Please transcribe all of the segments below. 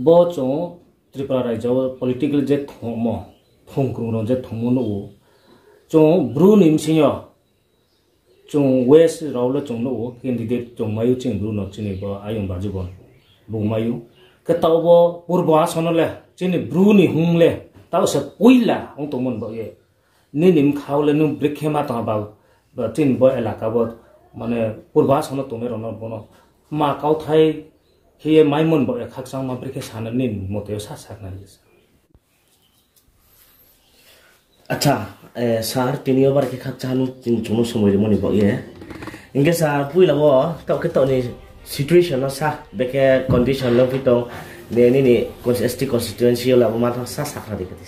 bo chong Tripura Raja political jet thomo thongkrung jet thongmono chong bru nim sinyo chong west rawla chong no candidate chong mayu ching bru no chini bo ayong bajubon bu mayu ka tawbo purba sonole chini bru ni hungle taw sa puila ong tomon bo ye ni nim khawle nu brikhema ta ba tin bo elaka bo mane purba sono tome rono bono ma kaw thai he maimon bo khaksang ma brikhe sanan nin mote sa sakna lis acha sar tinio bar ke khakchanu tin chuno somoi moni bo ye inge sar puila bo taw ke taw ni situation no sa beke condition lo pito ne ni ST constituency la ma tha sa sakna dikati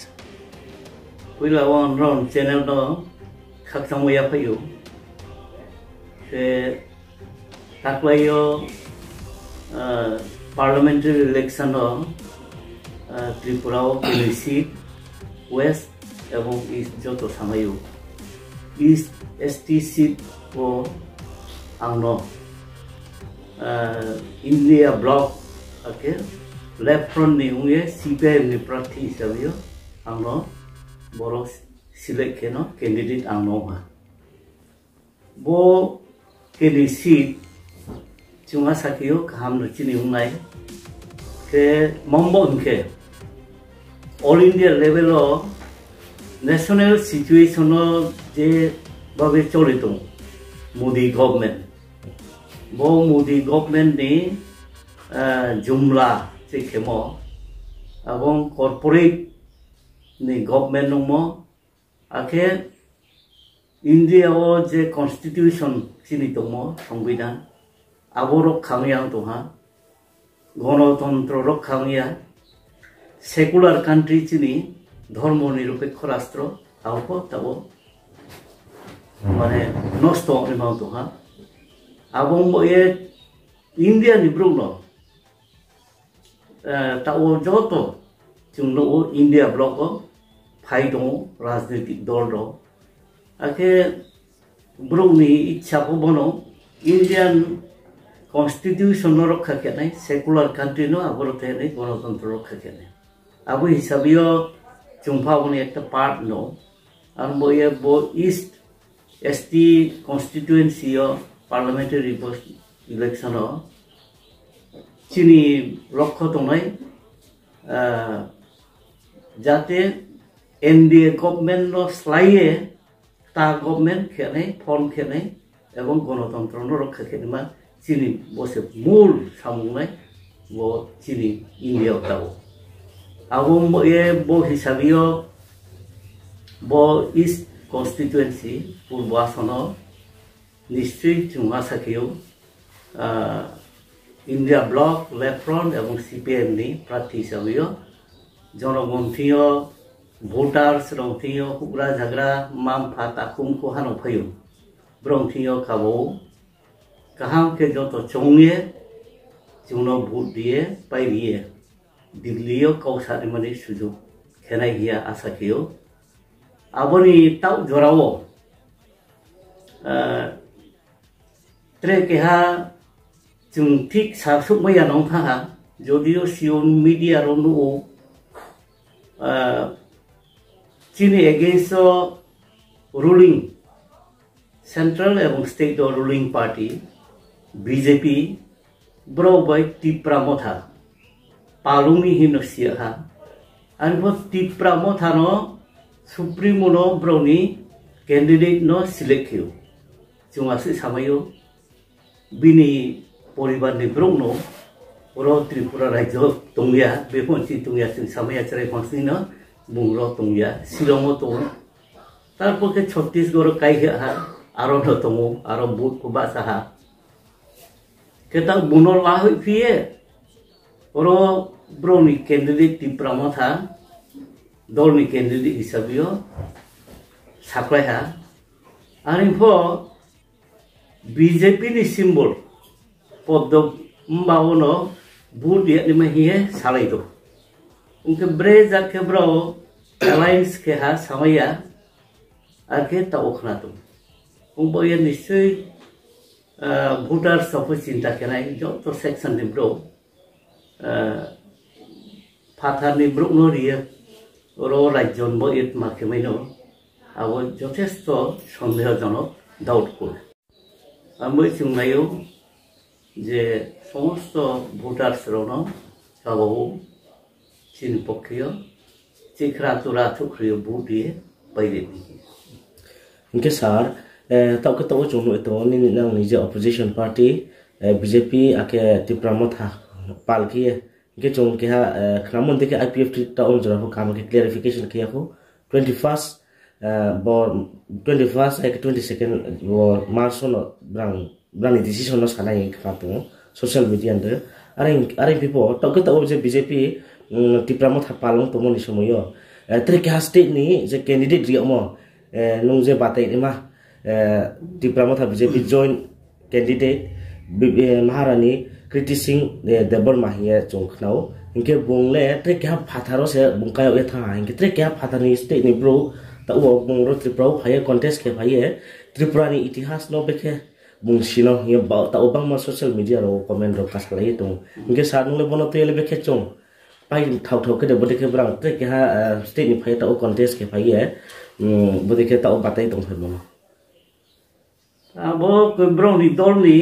puila won ron channel do khaksang mo ya phayu se takwayo parliamentary election Tripura seat west এবং east যত সামায়ু east ST seat ও আংনো India block ওকে left front ni unge CPM ni প্রার্থী হিসাবে আংনো বড় select কেন candidate আংনো হা bo kedi seat cuma sakio kaham chini ungai ke mombon ke all India level o national situation o je babe cholito Modi government bo Modi government ni jumla che khemo abong corporate ni government mo ake India o je constitution chini tomo সংবিধান আবরক খামিয়াং তোহা গণতন্ত্র রক্ষামিয়া secular country চিনি ধর্ম নিরপেক্ষ রাষ্ট্র আউপ তাও মানে নষ্ট এমাও তোহা আবং এ India নিব্রুন তাও যত চুংলো ইন্ডিয়া ব্লক ফাই দং রাজনৈতিক দল দ আকে ব্রুনি ইচ্ছা বনো ইন্ডিয়ান Constitution রক্ষা কেনে সেকুলার কান্ট্রি নো আবরতে নে গণতন্ত্র রক্ষা কেনে আবু হিসাবিও চুমফাবনি একটা পার্ট নো আর বয়ে বো ইস্ট ST কনস্টিটিউয়েন্সি ও পার্লামেন্টারি ইলেকশন ও চিনি লক্ষ্য তনাই যাতে NDA গভর্নমেন্ট নো স্লাইয়ে তা গভর্নমেন্ট খেনে ফর্ম খেনে এবং গণতন্ত্র রক্ষা কেনে মা chini bose mul samungai bo chini India tao abong bo e bo hisabio bo east constituency purbasono district chunga sakio India block left front এবং CPM ni প্রার্থী hisabio জনগণথিও voters rongthio hukra jhagra mam phat akum ko hano phayo brongthio khabo कहाँ के जो तो चोंगे चुनो भूत दिए पाई दिए दिल्लियो कौसारी मनी सुजु खेनाई गिया आशा कियो आबनी ताउ जोरावो त्रे केहा जों ठीक साबसुक मैया नं थाहा जदियो सियन मीडिया रोनु चीनी एगेंस्ट रुलिंग सेंट्रल एवं state ruling party BJP brobai tipra motha palumi hinosia ha anbo tipra motha no supremo no broni candidate no select hiu chunga se samayo bini poribar ni brongno oro Tripura rajyo tongya beponchi tongya sing samaya chare konsi no bungro tongya silongo to tarpor ke Chhattisgarh kai ha aro no tomo aro bud ko basa ha kita bunol lahui pie oro broni candidate ti pramotha dolni candidate hisabio saklai ha arinfo BJP ni symbol poddo mbawono bud ya ni mahie salai do unke breza ke bro alliance ke ha samaya ake ta okhna to umbo ya nisoi voters of चिंता केनाई जो तो section नि bro फाथारनि ब्रुकनो रियो रो राज्यन बो it माखेमैनो आबो যথেষ্ট সন্দেহজনক doubtful আমি চিংনায়ো যে সমস্ত ভোটারসরনো সবাও চীন পক্ষীয় চিখরা তুরা থুখরিयो ভোট দিয়ে বাইরে নিয়ে इनके सार तब के तब जोनो तो नंग निजे ऑपोजिशन पार्टी बीजेपी आके तिप्रामो था पाल की इनके जोन के हा खनामन देखे आईपीएफ ता ओन जरा हो काम के क्लियरिफिकेशन किया को 21st bor 21st like 22nd bor march no brang decision no sanai khato social media ande are people tब के तब जे बीजेपी तिप्रामो था पालong तो मनि समयो त्रे के स्टेट नि जे candidate रियमो nung je batai ni ma tipramo tha BJP joint candidate Maharani Kriti Singh Debor Mahia chongkhnau inke bongle tre kya phatharo se bungkayo e tha inke tre kya phathani state ni bro ta u bongro tripura phaya contest ke phaya tripura ni itihas no bekhe bungsino ye ba ta obang ma social media ro comment ro kas lai tung inke sa nung le bono to ele bekhe chong pai thau thau ke de bode ke brang tre kya state ni phaya ta o contest ke phaya bode ke ta o batai tong phai mono abo ko bro ni dol ni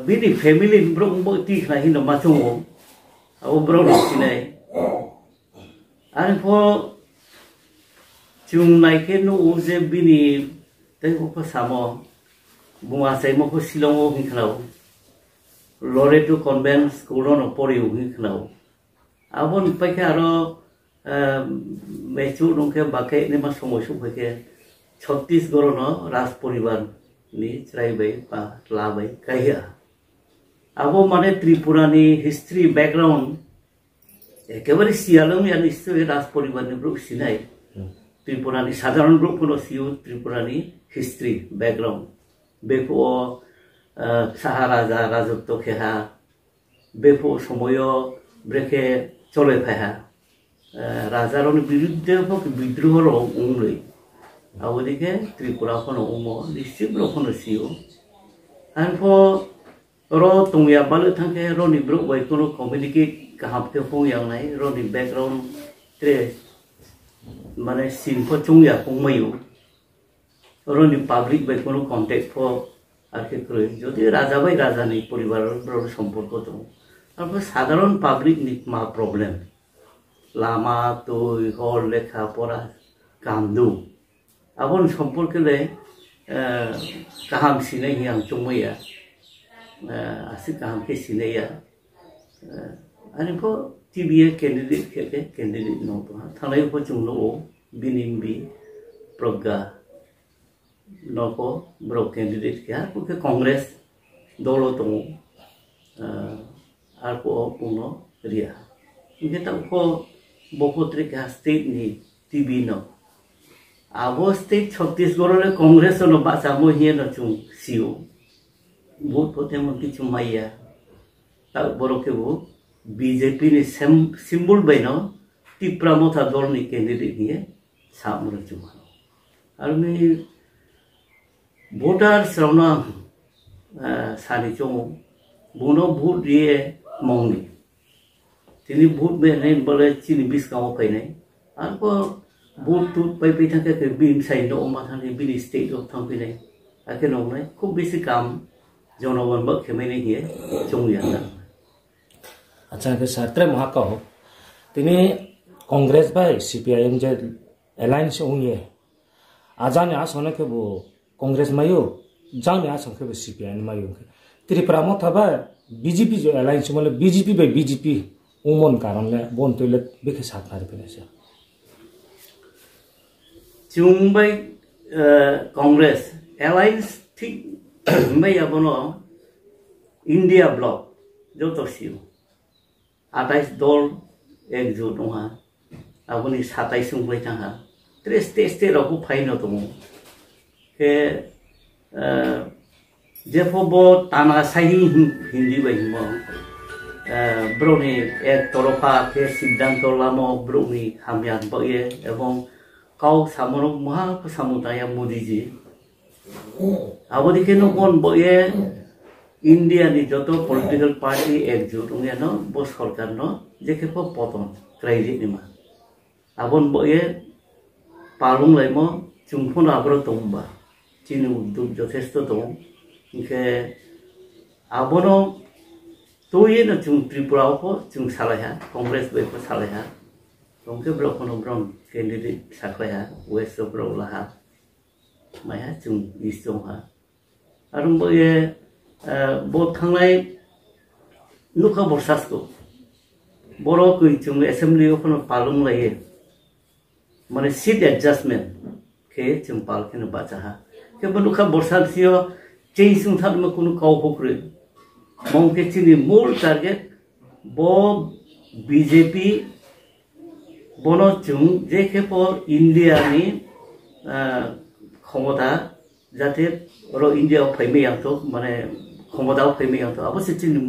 bini family bro bo ti khna hin ma chung abo bro ni sinai an pho chung nai ke no je bini tai ko samo bunga sai mo ko silong o hin khlau Loreto Convent School no pori u hin khlau abon pa ke aro mechu nongke bakai ni ma somoy su ke Chhattisgarh no Raj Poribar ni chrai pa labai kaya abo mane Tripura ni history background ekebare sialong ya nistoy Raj Poribar ni bro sinai Tripura ni sadharon bro kono siu Tripura ni history background befo Saharaja rajotto kheha befo somoyo breke chole pha রাজারন বিরুদ্ধে হোক বিদ্রোহর উংলই আবদিকে ত্রিপুরা কোন উমো নিশ্চিত রকম CO আনফ র তুমিয়া বালে থাকে র নিব্রো by কোন কমিউনিকেট কাহাবতে ফংয়াং নাই র নি ব্যাকগ্রাউন্ড ট্রে মানে সিনফ চুংয়া ফংমায়ু র নি পাবলিক বাই কোন কন্টাক্ট ফ আরকে কই যদি রাজা বাই রাজানি পরিবারের সম্পর্ক তো তারপর সাধারণ পাবলিক নি মা problem lama tuh hol lekha pora kamdu abon সম্পর্কে le kaham sine yang chumaya asik kaham ke sine ya ani pho tba candidate ke candidate no to thanai pho chunglo binimbi progga no ko bro candidate ke ar ke congress dolo to ar ko puno ria ini tak ko Bokotre ka state ni TV no abo state Chhattisgarh le congress no ba samo hie no chung siu vote pote mon ki chumaiya ta boro ke wo BJP ni symbol bai no tipramo tha dol ni candidate ni samro chuma ar mi voter srona sani chung bono vote rie mongni তিনি vote বেনে বলে চিনি বিশ কামো পাই নাই আর কো vote টুট পাই পাই থাকে কে বিন side ও মাথা নি বিন স্টেট অফ থাকি নাই আকে নং নাই খুব বেশি কাম জনগণ বক খেমে নাই হিয়ে চংলিয়া না আচ্ছা কে সাত্রে মহাকাও তিনি কংগ্রেস বাই সিপিআইএম যে অ্যালায়েন্স ওংয়ে আজানে আসনে কে বো কংগ্রেস মায়ো জানে আসন কে সিপিআইএম মায়ো ত্রিপুরা মথাবা বিজেপি যে অ্যালায়েন্স মানে বিজেপি বাই বিজেপি उमन कारण ले बोन तोले बेखे साथ मारे पेनेसे चुंबाई कांग्रेस अलायंस ठीक मै abono इंडिया ब्लॉक जो तो सिउ 28 दल एकजुट नङा आबोनि 27 सुंबाय थाङा 30 स्टेट रखौ फाइनो दङ के जेफबो ताना साहि हिंदी बायमो ब्रोनी एक तरफा के सिद्धांत लामो ब्रोनी हामियान बये एवं काउ सामनो महा समुदाय मोदी जी आबोदिके नो कोन बये इंडिया नि जतो पॉलिटिकल पार्टी एकजुट उंगे नो बो सरकार नो जेके पतन क्राइजिट निमा आबन बये पालुं लाइमो चुंफोन आब्रो तोंबा चीनी उद्योग যথেষ্ট दं इनके आबनो तोये न चुं त्रिपुरा को चुं सालाया कांग्रेस बे को सालाया उनके ब्रॉकनो ब्रॉन कैंडिडेट साखया वेस्ट ब्रॉ लहा माया चुं इस्टों हा आरुम बये बहुत थांनाय नुखा बरसास को बरो कोई चुं असेंबली को पालुं लाये माने सीट एडजस्टमेंट के चुं पाल के न बाचा हा के बनुखा बरसासियो चेंजिंग थार में कुनु काउ होक्रे मौके चीनी मूल टारगेट बो बीजेपी बनो चुं जेके पो इंडिया नि क्षमता जाते रो इंडिया फैमे यांतो माने क्षमता फैमे यांतो अवश्य चीनी